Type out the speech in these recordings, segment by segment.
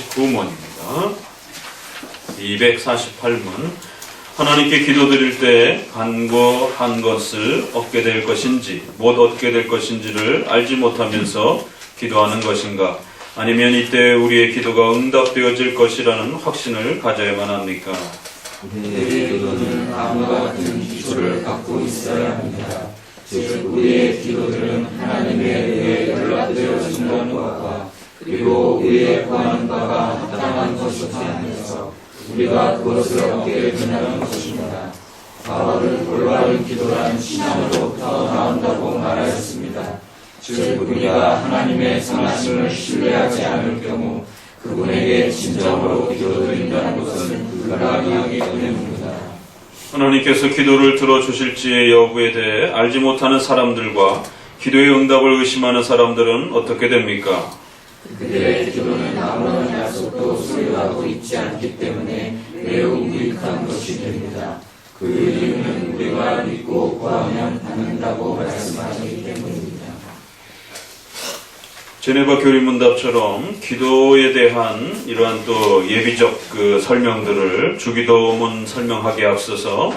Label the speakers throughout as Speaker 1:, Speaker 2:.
Speaker 1: 9문입니다. 248문. 하나님께 기도드릴 때 간구한 것을 얻게 될 것인지 못 얻게 될 것인지를 알지 못하면서 기도하는 것인가? 아니면 이때 우리의 기도가 응답되어질 것이라는 확신을 가져야만 합니까?
Speaker 2: 우리의 기도는 다음과 같은 기초를 갖고 있어야 합니다. 즉 우리의 기도들은 하나님에 의해 연락되어진다는 것과 그리고 우리의 구하는 바가 합당한 것이지 않아서 우리가 그것을 얻게 된다는 것입니다. 바울은 올바른 기도란 신앙으로부터 나온다고 말하였습니다. 즉 우리가 하나님의 선하심을 신뢰하지 않을 경우 그분에게 진정으로 기도드린다는 것은 불가능하기 때문입니다.
Speaker 1: 하나님께서 기도를 들어주실지의 여부에 대해 알지 못하는 사람들과 기도의 응답을 의심하는 사람들은 어떻게 됩니까?
Speaker 2: 그들의 기도는 아무런 약속도 소유하고 있지 않기 때문에 매우 무익한 것이 됩니다. 그 이유는 우리가 믿고 구하면 받는다고 말씀하시기 때문입니다.
Speaker 1: 제네바 교리문답처럼 기도에 대한 이러한 또 예비적 설명들을 주기도문 설명하기에 앞서서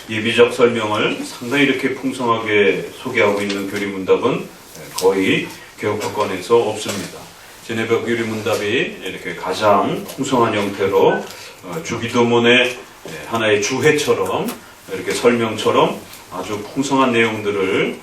Speaker 1: 예비적 설명을 상당히 이렇게 풍성하게 소개하고 있는 교리문답은 거의 개혁법권에서 없습니다. 제네바 교리문답이 이렇게 가장 풍성한 형태로 주기도문의 하나의 주해처럼 이렇게 설명처럼 아주 풍성한 내용들을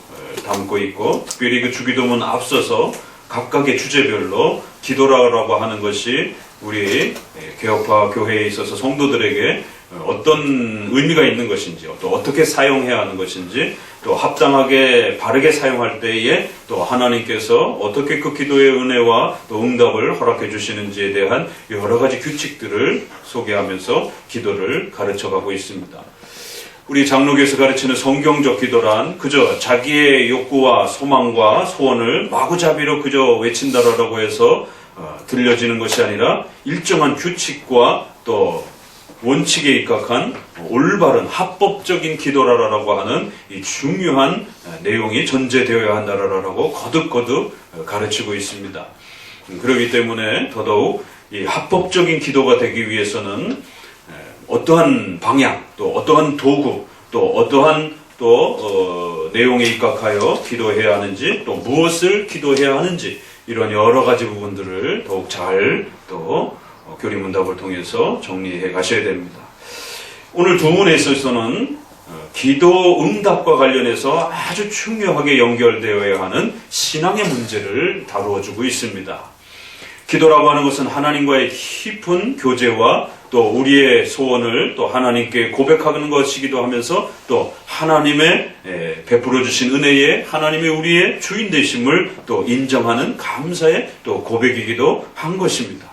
Speaker 1: 담고 있고, 특별히 그 주기도문 앞서서 각각의 주제별로 기도라고 하는 것이 우리 개혁파 교회에 있어서 성도들에게 어떤 의미가 있는 것인지, 또 어떻게 사용해야 하는 것인지, 또 합당하게 바르게 사용할 때에 또 하나님께서 어떻게 그 기도의 은혜와 또 응답을 허락해 주시는지에 대한 여러 가지 규칙들을 소개하면서 기도를 가르쳐가고 있습니다. 우리 장로교에서 가르치는 성경적 기도란 그저 자기의 욕구와 소망과 소원을 마구잡이로 그저 외친다라고 해서 들려지는 것이 아니라 일정한 규칙과 또 원칙에 입각한 올바른 합법적인 기도라라고 하는 이 중요한 내용이 전제되어야 한다라고 거듭거듭 가르치고 있습니다. 그렇기 때문에 더더욱 이 합법적인 기도가 되기 위해서는 어떠한 방향, 또 어떠한 도구, 또 어떠한 내용에 입각하여 기도해야 하는지, 또 무엇을 기도해야 하는지, 이런 여러 가지 부분들을 더욱 잘 교리문답을 통해서 정리해 가셔야 됩니다. 오늘 두 문에 있어서는 기도 응답과 관련해서 아주 중요하게 연결되어야 하는 신앙의 문제를 다루어주고 있습니다. 기도라고 하는 것은 하나님과의 깊은 교제와 또 우리의 소원을 또 하나님께 고백하는 것이기도 하면서 또 하나님의 베풀어 주신 은혜에 하나님의 우리의 주인 되심을 또 인정하는 감사의 또 고백이기도 한 것입니다.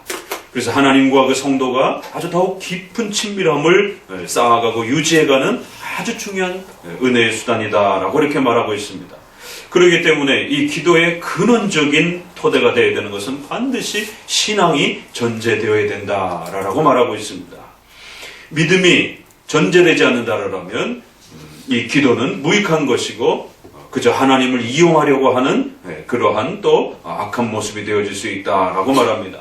Speaker 1: 그래서 하나님과 그 성도가 아주 더욱 깊은 친밀함을 쌓아가고 유지해가는 아주 중요한 은혜의 수단이다라고 이렇게 말하고 있습니다. 그렇기 때문에 이 기도의 근원적인 토대가 되어야 되는 것은 반드시 신앙이 전제되어야 된다라고 말하고 있습니다. 믿음이 전제되지 않는다라면 이 기도는 무익한 것이고 그저 하나님을 이용하려고 하는 그러한 또 악한 모습이 되어질 수 있다라고 말합니다.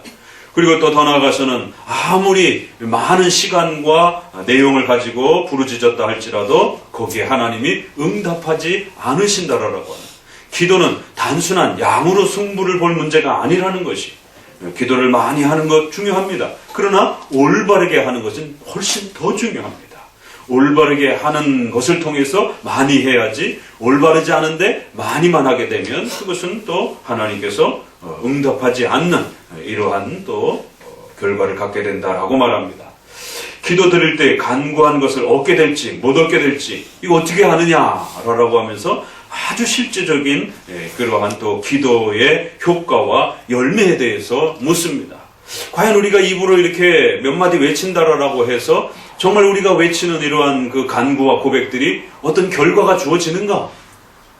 Speaker 1: 그리고 또 더 나아가서는 아무리 많은 시간과 내용을 가지고 부르짖었다 할지라도 거기에 하나님이 응답하지 않으신다라고 하는, 기도는 단순한 양으로 승부를 볼 문제가 아니라는 것이, 기도를 많이 하는 것 중요합니다. 그러나 올바르게 하는 것은 훨씬 더 중요합니다. 올바르게 하는 것을 통해서 많이 해야지, 올바르지 않은데 많이만 하게 되면 그것은 또 하나님께서 응답하지 않는 이러한 또 결과를 갖게 된다라고 말합니다. 기도 드릴 때 간구한 것을 얻게 될지 못 얻게 될지 이거 어떻게 하느냐라고 하면서 아주 실제적인 그러한 또 기도의 효과와 열매에 대해서 묻습니다. 과연 우리가 입으로 이렇게 몇 마디 외친다라고 해서 정말 우리가 외치는 이러한 그 간구와 고백들이 어떤 결과가 주어지는가?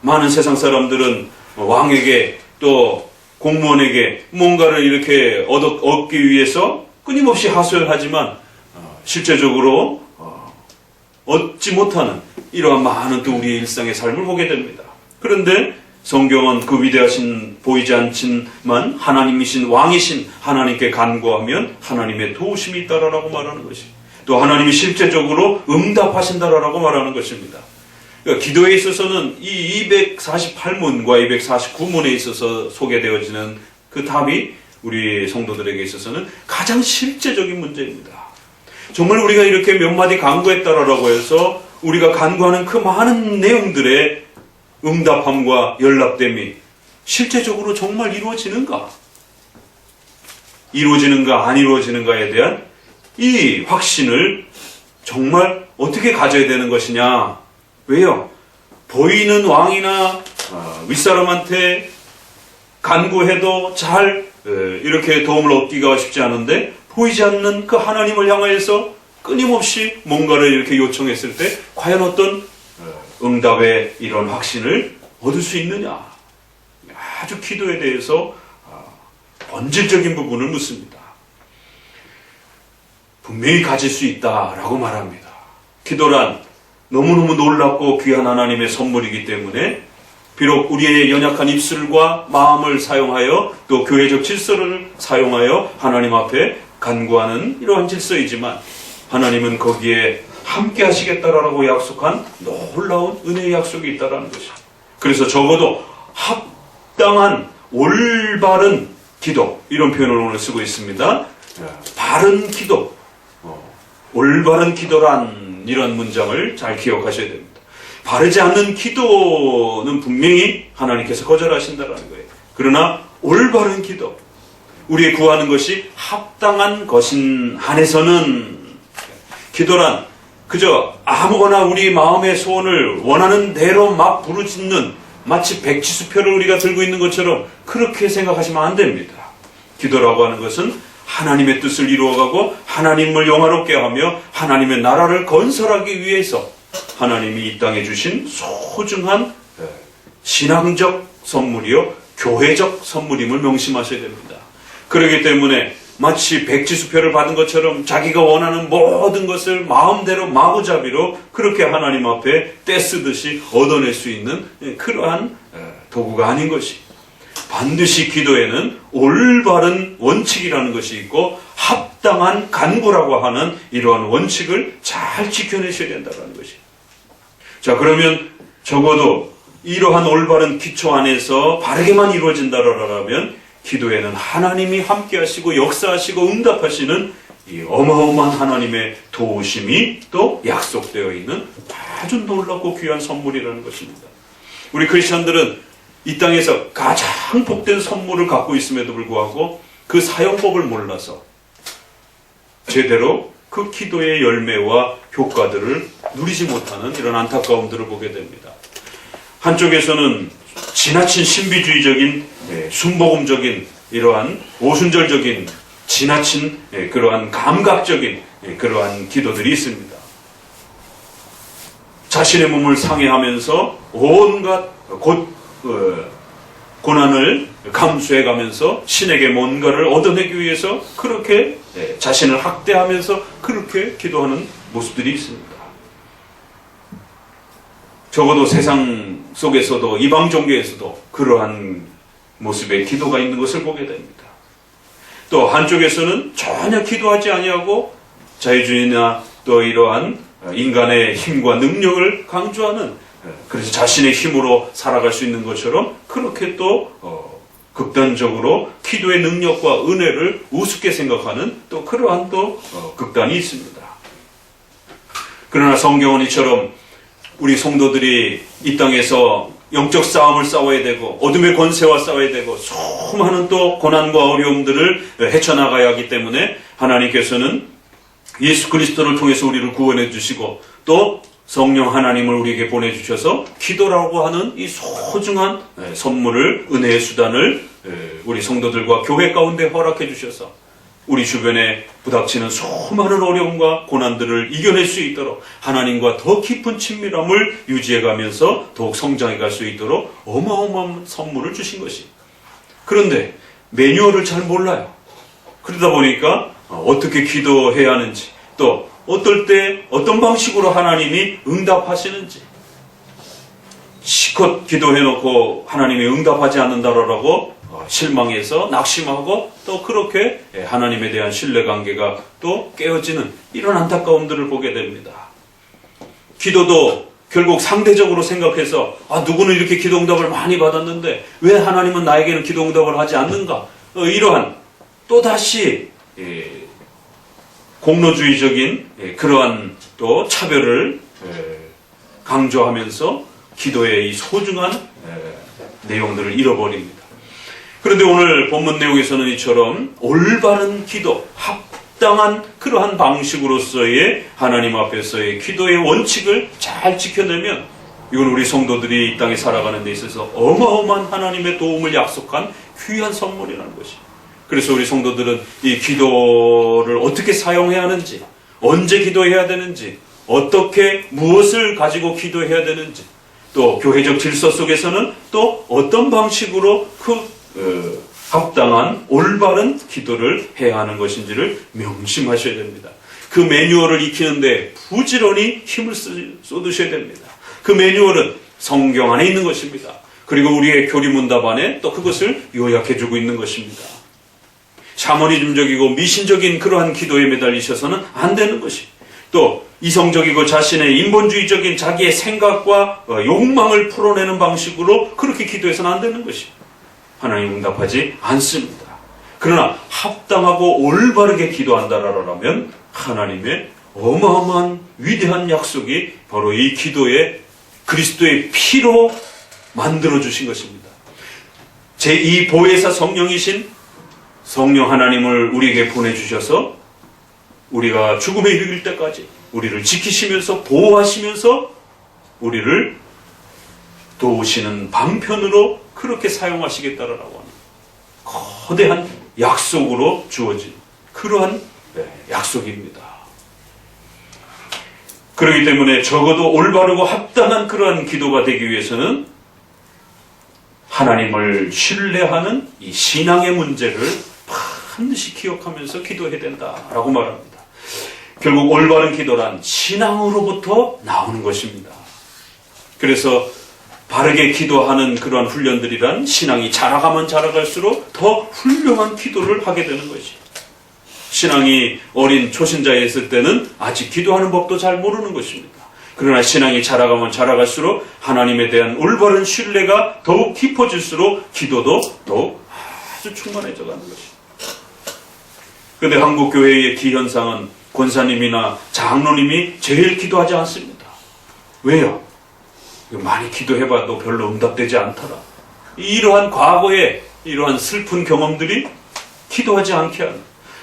Speaker 1: 많은 세상 사람들은 왕에게 또 공무원에게 뭔가를 이렇게 얻기 위해서 끊임없이 하소연하지만 실제적으로 얻지 못하는 이러한 많은 또 우리의 일상의 삶을 보게 됩니다. 그런데 성경은 그 위대하신 보이지 않지만 하나님이신 왕이신 하나님께 간구하면 하나님의 도우심이 있다라고 말하는 것이, 또 하나님이 실제적으로 응답하신다라고 말하는 것입니다. 그러니까 기도에 있어서는 이 248문과 249문에 있어서 소개되어지는 그 답이 우리 성도들에게 있어서는 가장 실제적인 문제입니다. 정말 우리가 이렇게 몇 마디 간구했다라고 해서 우리가 간구하는 그 많은 내용들의 응답함과 연락됨이 실제적으로 정말 이루어지는가? 이루어지는가 안 이루어지는가에 대한 이 확신을 정말 어떻게 가져야 되는 것이냐? 왜요? 보이는 왕이나 윗사람한테 간구해도 잘 이렇게 도움을 얻기가 쉽지 않은데, 보이지 않는 그 하나님을 향하여서 끊임없이 뭔가를 이렇게 요청했을 때 과연 어떤 응답의 이런 확신을 얻을 수 있느냐? 아주 기도에 대해서 본질적인 부분을 묻습니다. 분명히 가질 수 있다라고 말합니다. 기도란 너무너무 놀랍고 귀한 하나님의 선물이기 때문에 비록 우리의 연약한 입술과 마음을 사용하여 또 교회적 질서를 사용하여 하나님 앞에 간구하는 이러한 질서이지만, 하나님은 거기에 함께 하시겠다라고 약속한 놀라운 은혜의 약속이 있다라는 것이죠. 그래서 적어도 합당한 올바른 기도, 이런 표현을 오늘 쓰고 있습니다. 바른 기도, 올바른 기도란 이런 문장을 잘 기억하셔야 됩니다. 바르지 않는 기도는 분명히 하나님께서 거절하신다는 거예요. 그러나 올바른 기도, 우리의 구하는 것이 합당한 것인 한에서는, 기도란 그저 아무거나 우리 마음의 소원을 원하는 대로 막 부르짖는 마치 백지수표를 우리가 들고 있는 것처럼 그렇게 생각하시면 안 됩니다. 기도라고 하는 것은 하나님의 뜻을 이루어가고 하나님을 영화롭게 하며 하나님의 나라를 건설하기 위해서 하나님이 이 땅에 주신 소중한 신앙적 선물이요 교회적 선물임을 명심하셔야 됩니다. 그렇기 때문에 마치 백지수표를 받은 것처럼 자기가 원하는 모든 것을 마음대로 마구잡이로 그렇게 하나님 앞에 떼쓰듯이 얻어낼 수 있는 그러한 도구가 아닌 것이, 반드시 기도에는 올바른 원칙이라는 것이 있고 합당한 간구라고 하는 이러한 원칙을 잘 지켜내셔야 된다는 것이. 자, 그러면 적어도 이러한 올바른 기초 안에서 바르게만 이루어진다라면 기도에는 하나님이 함께 하시고 역사하시고 응답하시는 이 어마어마한 하나님의 도우심이 또 약속되어 있는 아주 놀랍고 귀한 선물이라는 것입니다. 우리 크리스천들은 이 땅에서 가장 복된 선물을 갖고 있음에도 불구하고 그 사용법을 몰라서 제대로 그 기도의 열매와 효과들을 누리지 못하는 이런 안타까움들을 보게 됩니다. 한쪽에서는 지나친 신비주의적인 순복음적인 이러한 오순절적인 지나친 그러한 감각적인 그러한 기도들이 있습니다. 자신의 몸을 상해하면서 온갖 고난을 감수해가면서 신에게 뭔가를 얻어내기 위해서 그렇게 자신을 학대하면서 그렇게 기도하는 모습들이 있습니다. 적어도 세상 속에서도 이방 종교에서도 그러한 모습의 기도가 있는 것을 보게 됩니다. 또 한쪽에서는 전혀 기도하지 아니하고 자유주의나 또 이러한 인간의 힘과 능력을 강조하는, 그래서 자신의 힘으로 살아갈 수 있는 것처럼 그렇게 또 극단적으로 기도의 능력과 은혜를 우습게 생각하는 또 그러한 또 극단이 있습니다. 그러나 성경은 이처럼 우리 성도들이 이 땅에서 영적 싸움을 싸워야 되고 어둠의 권세와 싸워야 되고 수많은 또 고난과 어려움들을 헤쳐나가야 하기 때문에 하나님께서는 예수 그리스도를 통해서 우리를 구원해 주시고 또 성령 하나님을 우리에게 보내주셔서 기도라고 하는 이 소중한 선물을, 은혜의 수단을 우리 성도들과 교회 가운데 허락해 주셔서 우리 주변에 부닥치는 수많은 어려움과 고난들을 이겨낼 수 있도록 하나님과 더 깊은 친밀함을 유지해가면서 더욱 성장해 갈 수 있도록 어마어마한 선물을 주신 것이. 그런데 매뉴얼을 잘 몰라요. 그러다 보니까 어떻게 기도해야 하는지, 또 어떨 때 어떤 방식으로 하나님이 응답하시는지, 시컷 기도해놓고 하나님이 응답하지 않는다라고 실망해서 낙심하고 또 그렇게 하나님에 대한 신뢰관계가 또 깨어지는 이런 안타까움들을 보게 됩니다. 기도도 결국 상대적으로 생각해서 누구는 이렇게 기도 응답을 많이 받았는데 왜 하나님은 나에게는 기도 응답을 하지 않는가? 이러한 또다시 공로주의적인 그러한 또 차별을 강조하면서 기도의 이 소중한 내용들을 잃어버립니다. 그런데 오늘 본문 내용에서는 이처럼 올바른 기도, 합당한 그러한 방식으로서의 하나님 앞에서의 기도의 원칙을 잘 지켜내면 이건 우리 성도들이 이 땅에 살아가는 데 있어서 어마어마한 하나님의 도움을 약속한 귀한 선물이라는 것이. 그래서 우리 성도들은 이 기도를 어떻게 사용해야 하는지, 언제 기도해야 되는지, 어떻게 무엇을 가지고 기도해야 되는지, 또 교회적 질서 속에서는 또 어떤 방식으로 합당한 올바른 기도를 해야 하는 것인지를 명심하셔야 됩니다. 그 매뉴얼을 익히는데 부지런히 힘을 쏟으셔야 됩니다. 그 매뉴얼은 성경 안에 있는 것입니다. 그리고 우리의 교리문답 안에 또 그것을 요약해주고 있는 것입니다. 샤머니즘적이고 미신적인 그러한 기도에 매달리셔서는 안 되는 것이, 또 이성적이고 자신의 인본주의적인 자기의 생각과 욕망을 풀어내는 방식으로 그렇게 기도해서는 안 되는 것이 하나님 응답하지 않습니다. 그러나 합당하고 올바르게 기도한다라면 하나님의 어마어마한 위대한 약속이 바로 이 기도에 그리스도의 피로 만들어주신 것입니다. 제2 보혜사 성령이신 성령 하나님을 우리에게 보내주셔서 우리가 죽음에 이르길 때까지 우리를 지키시면서 보호하시면서 우리를 도우시는 방편으로 그렇게 사용하시겠다라고 하는 거대한 약속으로 주어진 그러한 약속입니다. 그렇기 때문에 적어도 올바르고 합당한 그러한 기도가 되기 위해서는 하나님을 신뢰하는 이 신앙의 문제를 반드시 기억하면서 기도해야 된다라고 말합니다. 결국 올바른 기도란 신앙으로부터 나오는 것입니다. 그래서 바르게 기도하는 그러한 훈련들이란 신앙이 자라가면 자라갈수록 더 훌륭한 기도를 하게 되는 것이. 신앙이 어린 초신자에 있을 때는 아직 기도하는 법도 잘 모르는 것입니다. 그러나 신앙이 자라가면 자라갈수록 하나님에 대한 올바른 신뢰가 더욱 깊어질수록 기도도 더욱 아주 충만해져 가는 것입니다. 그런데 한국 교회의 기현상은 권사님이나 장로님이 제일 기도하지 않습니다. 왜요? 많이 기도해봐도 별로 응답되지 않더라. 이러한 과거의 이러한 슬픈 경험들이 기도하지 않게 하는,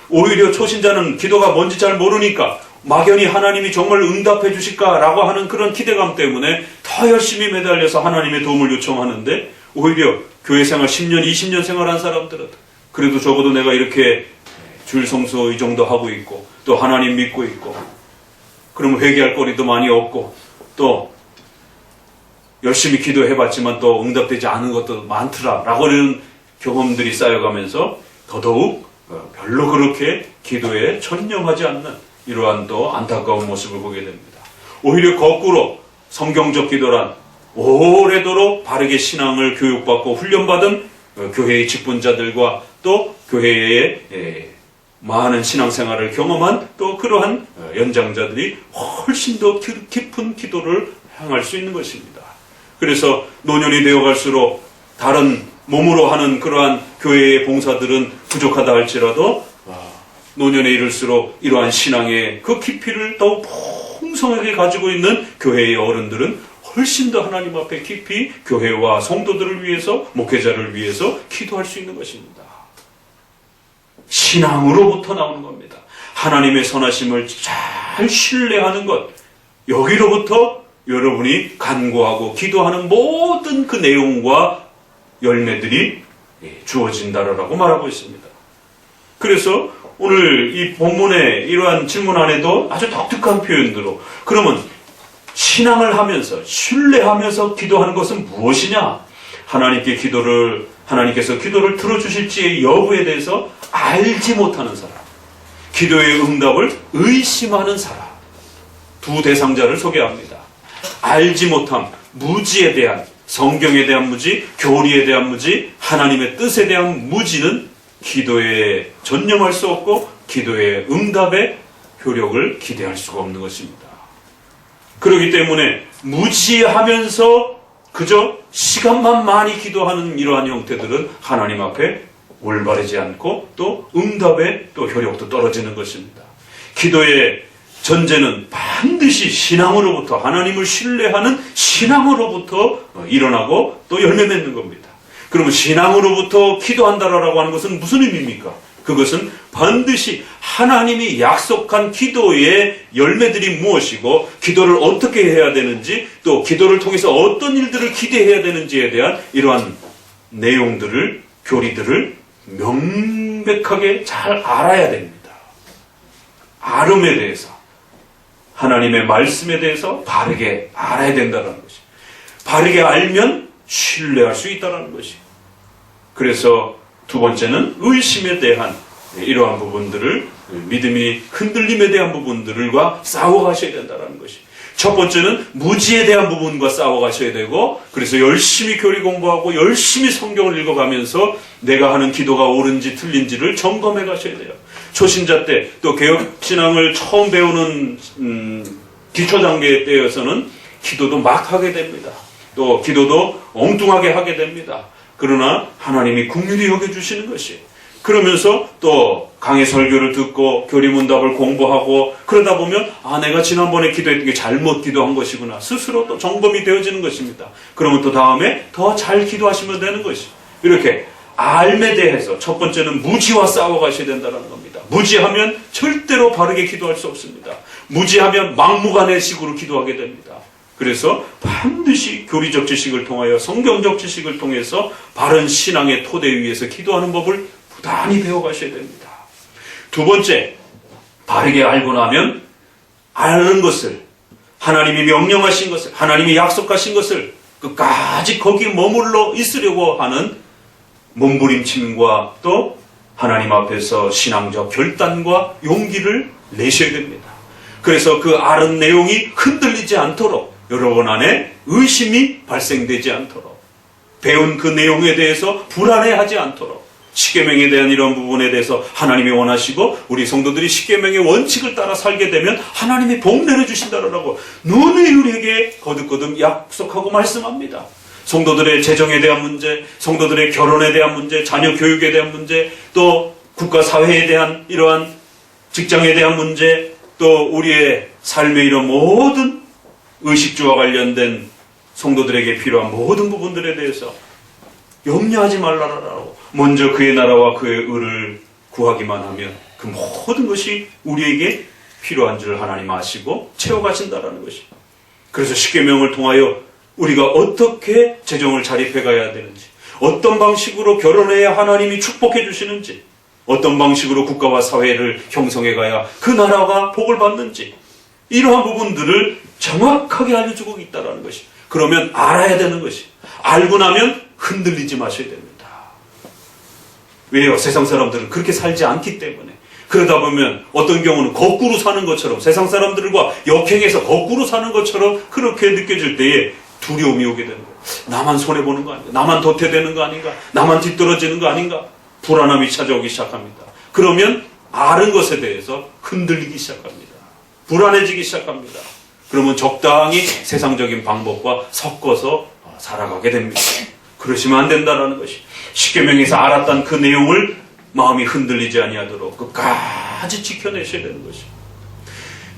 Speaker 1: 오히려 초신자는 기도가 뭔지 잘 모르니까 막연히 하나님이 정말 응답해 주실까라고 하는 그런 기대감 때문에 더 열심히 매달려서 하나님의 도움을 요청하는데, 오히려 교회 생활 10년, 20년 생활한 사람들은 그래도 적어도 내가 이렇게 주일 성수 이 정도 하고 있고 또 하나님 믿고 있고 그러면 회개할 거리도 많이 없고 또 열심히 기도해봤지만 또 응답되지 않은 것도 많더라라고 하는 경험들이 쌓여가면서 더더욱 별로 그렇게 기도에 천념하지 않는 이러한 또 안타까운 모습을 보게 됩니다. 오히려 거꾸로 성경적 기도란 오래도록 바르게 신앙을 교육받고 훈련받은 교회의 직분자들과 또 교회의 많은 신앙생활을 경험한 또 그러한 연장자들이 훨씬 더 깊은 기도를 향할 수 있는 것입니다. 그래서 노년이 되어갈수록 다른 몸으로 하는 그러한 교회의 봉사들은 부족하다 할지라도 노년에 이를수록 이러한 신앙의 그 깊이를 더욱 풍성하게 가지고 있는 교회의 어른들은 훨씬 더 하나님 앞에 깊이 교회와 성도들을 위해서, 목회자를 위해서 기도할 수 있는 것입니다. 신앙으로부터 나오는 겁니다. 하나님의 선하심을 잘 신뢰하는 것, 여기로부터 여러분이 간구하고 기도하는 모든 그 내용과 열매들이 주어진다라고 말하고 있습니다. 그래서 오늘 이 본문의 이러한 질문 안에도 아주 독특한 표현들로, 그러면 신앙을 하면서 신뢰하면서 기도하는 것은 무엇이냐? 하나님께서 기도를 들어주실지의 여부에 대해서 알지 못하는 사람, 기도의 응답을 의심하는 사람, 두 대상자를 소개합니다. 알지 못함, 무지에 대한, 성경에 대한 무지, 교리에 대한 무지, 하나님의 뜻에 대한 무지는 기도에 전념할 수 없고 기도의 응답의 효력을 기대할 수가 없는 것입니다. 그렇기 때문에 무지하면서 그저 시간만 많이 기도하는 이러한 형태들은 하나님 앞에 올바르지 않고 또 응답의 또 효력도 떨어지는 것입니다. 기도의 전제는 반드시 신앙으로부터, 하나님을 신뢰하는 신앙으로부터 일어나고 또 열매 맺는 겁니다. 그러면 신앙으로부터 기도한다라고 하는 것은 무슨 의미입니까? 그것은 반드시 하나님이 약속한 기도의 열매들이 무엇이고 기도를 어떻게 해야 되는지 또 기도를 통해서 어떤 일들을 기대해야 되는지에 대한 이러한 내용들을, 교리들을 명백하게 잘 알아야 됩니다. 아름에 대해서, 하나님의 말씀에 대해서 바르게 알아야 된다는 것이, 바르게 알면 신뢰할 수 있다는 것이. 그래서 두 번째는 의심에 대한 이러한 부분들을, 믿음이 흔들림에 대한 부분들과 싸워가셔야 된다는 것이. 첫 번째는 무지에 대한 부분과 싸워가셔야 되고, 그래서 열심히 교리 공부하고 열심히 성경을 읽어가면서 내가 하는 기도가 옳은지 틀린지를 점검해 가셔야 돼요. 초신자 때, 또 개혁신앙을 처음 배우는 기초 단계 때여서는 기도도 막 하게 됩니다. 또 기도도 엉뚱하게 하게 됩니다. 그러나 하나님이 긍휼히 여겨주시는 것이, 그러면서 또 강의 설교를 듣고 교리문답을 공부하고 그러다 보면 내가 지난번에 기도했던 게 잘못 기도한 것이구나 스스로 또 점검이 되어지는 것입니다. 그러면 또 다음에 더 잘 기도하시면 되는 것이. 이렇게 알에 대해서 첫 번째는 무지와 싸워가셔야 된다는 겁니다. 무지하면 절대로 바르게 기도할 수 없습니다. 무지하면 막무가내식으로 기도하게 됩니다. 그래서 반드시 교리적 지식을 통하여 성경적 지식을 통해서 바른 신앙의 토대 위에서 기도하는 법을 부단히 배워가셔야 됩니다. 두 번째, 바르게 알고 나면 아는 것을, 하나님이 명령하신 것을, 하나님이 약속하신 것을 끝까지 거기에 머물러 있으려고 하는 몸부림침과 또 하나님 앞에서 신앙적 결단과 용기를 내셔야 됩니다. 그래서 그 아는 내용이 흔들리지 않도록, 여러분 안에 의심이 발생되지 않도록, 배운 그 내용에 대해서 불안해하지 않도록, 십계명에 대한 이런 부분에 대해서 하나님이 원하시고 우리 성도들이 십계명의 원칙을 따라 살게 되면 하나님이 복 내려주신다라고 눈의 우리에게 거듭거듭 약속하고 말씀합니다. 성도들의 재정에 대한 문제, 성도들의 결혼에 대한 문제, 자녀 교육에 대한 문제, 또 국가 사회에 대한 이러한 직장에 대한 문제, 또 우리의 삶의 이런 모든 의식주와 관련된 성도들에게 필요한 모든 부분들에 대해서 염려하지 말라라고, 먼저 그의 나라와 그의 의를 구하기만 하면 그 모든 것이 우리에게 필요한 줄 하나님 아시고 채워가신다라는 것이. 그래서 십계명을 통하여 우리가 어떻게 재정을 자립해 가야 되는지, 어떤 방식으로 결혼해야 하나님이 축복해 주시는지, 어떤 방식으로 국가와 사회를 형성해 가야 그 나라가 복을 받는지, 이러한 부분들을 정확하게 알려주고 있다는 것이. 그러면 알아야 되는 것이. 알고 나면 흔들리지 마셔야 됩니다. 왜요? 세상 사람들은 그렇게 살지 않기 때문에. 그러다 보면 어떤 경우는 거꾸로 사는 것처럼, 세상 사람들과 역행해서 거꾸로 사는 것처럼 그렇게 느껴질 때에 두려움이 오게 되는 거예요. 나만 손해보는 거 아닌가? 나만 도태되는 거 아닌가? 나만 뒤떨어지는 거 아닌가? 불안함이 찾아오기 시작합니다. 그러면 아는 것에 대해서 흔들리기 시작합니다. 불안해지기 시작합니다. 그러면 적당히 세상적인 방법과 섞어서 살아가게 됩니다. 그러시면 안 된다는 것이. 십계명에서 알았던 그 내용을 마음이 흔들리지 아니하도록 끝까지 지켜내셔야 되는 것이.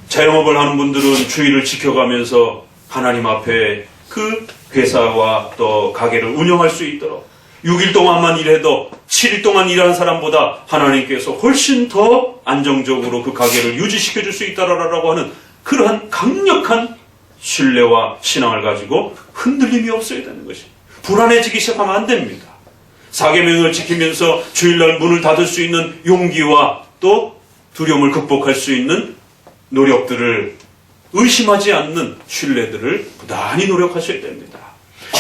Speaker 1: 자영업을 하는 분들은 주의를 지켜가면서 하나님 앞에 그 회사와 또 가게를 운영할 수 있도록 6일 동안만 일해도 7일 동안 일한 사람보다 하나님께서 훨씬 더 안정적으로 그 가게를 유지시켜 줄 수 있다라고 하는 그러한 강력한 신뢰와 신앙을 가지고 흔들림이 없어야 되는 것이. 불안해지기 시작하면 안 됩니다. 사계명을 지키면서 주일날 문을 닫을 수 있는 용기와 또 두려움을 극복할 수 있는 노력들을, 의심하지 않는 신뢰들을 부단히 노력하셔야 됩니다.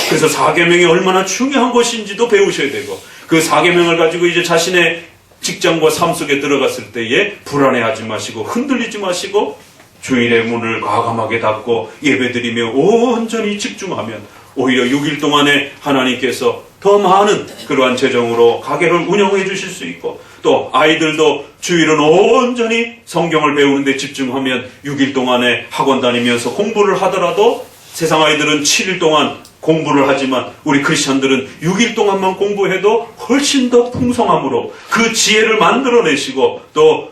Speaker 1: 그래서 사계명이 얼마나 중요한 것인지도 배우셔야 되고, 그 사계명을 가지고 이제 자신의 직장과 삶 속에 들어갔을 때에 불안해하지 마시고 흔들리지 마시고 주일의 문을 과감하게 닫고 예배드리며 온전히 집중하면 오히려 6일 동안에 하나님께서 더 많은 그러한 재정으로 가게를 운영해 주실 수 있고, 또 아이들도 주일은 온전히 성경을 배우는 데 집중하면 6일 동안에 학원 다니면서 공부를 하더라도 세상 아이들은 7일 동안 공부를 하지만 우리 크리스천들은 6일 동안만 공부해도 훨씬 더 풍성함으로 그 지혜를 만들어내시고, 또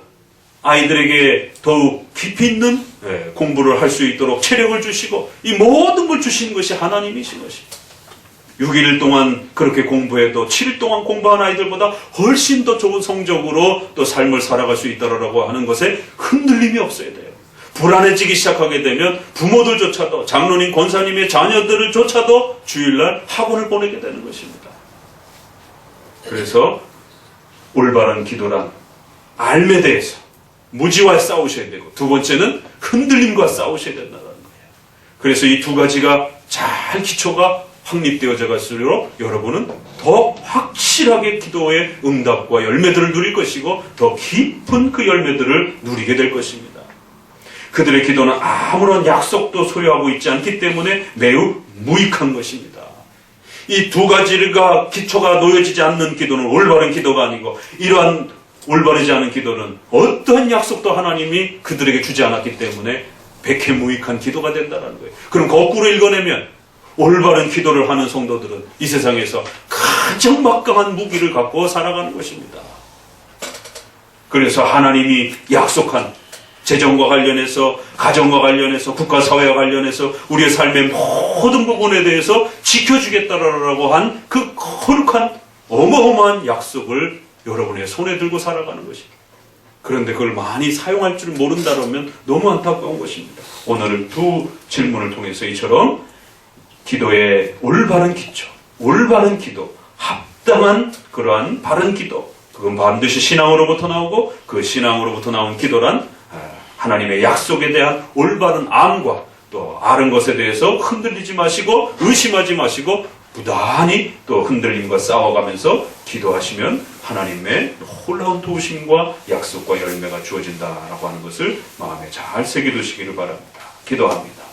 Speaker 1: 아이들에게 더욱 깊이 있는 공부를 할 수 있도록 체력을 주시고, 이 모든 걸 주신 것이 하나님이신 것입니다. 6일 동안 그렇게 공부해도 7일 동안 공부한 아이들보다 훨씬 더 좋은 성적으로 또 삶을 살아갈 수 있다라고 하는 것에 흔들림이 없어야 돼요. 불안해지기 시작하게 되면 부모들조차도, 장로님, 권사님의 자녀들을 조차도 주일날 학원을 보내게 되는 것입니다. 그래서 올바른 기도란 알매 대해서 무지와 싸우셔야 되고, 두 번째는 흔들림과 싸우셔야 된다는 거예요. 그래서 이 두 가지가 잘 기초가 확립되어져 갈수록 여러분은 더 확실하게 기도의 응답과 열매들을 누릴 것이고, 더 깊은 그 열매들을 누리게 될 것입니다. 그들의 기도는 아무런 약속도 소유하고 있지 않기 때문에 매우 무익한 것입니다. 이 두 가지가 기초가 놓여지지 않는 기도는 올바른 기도가 아니고, 이러한 올바르지 않은 기도는 어떠한 약속도 하나님이 그들에게 주지 않았기 때문에 백해무익한 기도가 된다는 거예요. 그럼 거꾸로 읽어내면 올바른 기도를 하는 성도들은 이 세상에서 가장 막강한 무기를 갖고 살아가는 것입니다. 그래서 하나님이 약속한 재정과 관련해서, 가정과 관련해서, 국가 사회와 관련해서 우리의 삶의 모든 부분에 대해서 지켜주겠다라고 한 그 거룩한 어마어마한 약속을 여러분의 손에 들고 살아가는 것입니다. 그런데 그걸 많이 사용할 줄 모른다면 너무 안타까운 것입니다. 오늘 두 질문을 통해서 이처럼 기도의 올바른 기초, 올바른 기도, 합당한 그러한 바른 기도, 그건 반드시 신앙으로부터 나오고, 그 신앙으로부터 나온 기도란 하나님의 약속에 대한 올바른 암과 또 아른 것에 대해서 흔들리지 마시고 의심하지 마시고 부단히 또 흔들림과 싸워가면서 기도하시면 하나님의 놀라운 도우심과 약속과 열매가 주어진다라고 하는 것을 마음에 잘 새겨두시기를 바랍니다. 기도합니다.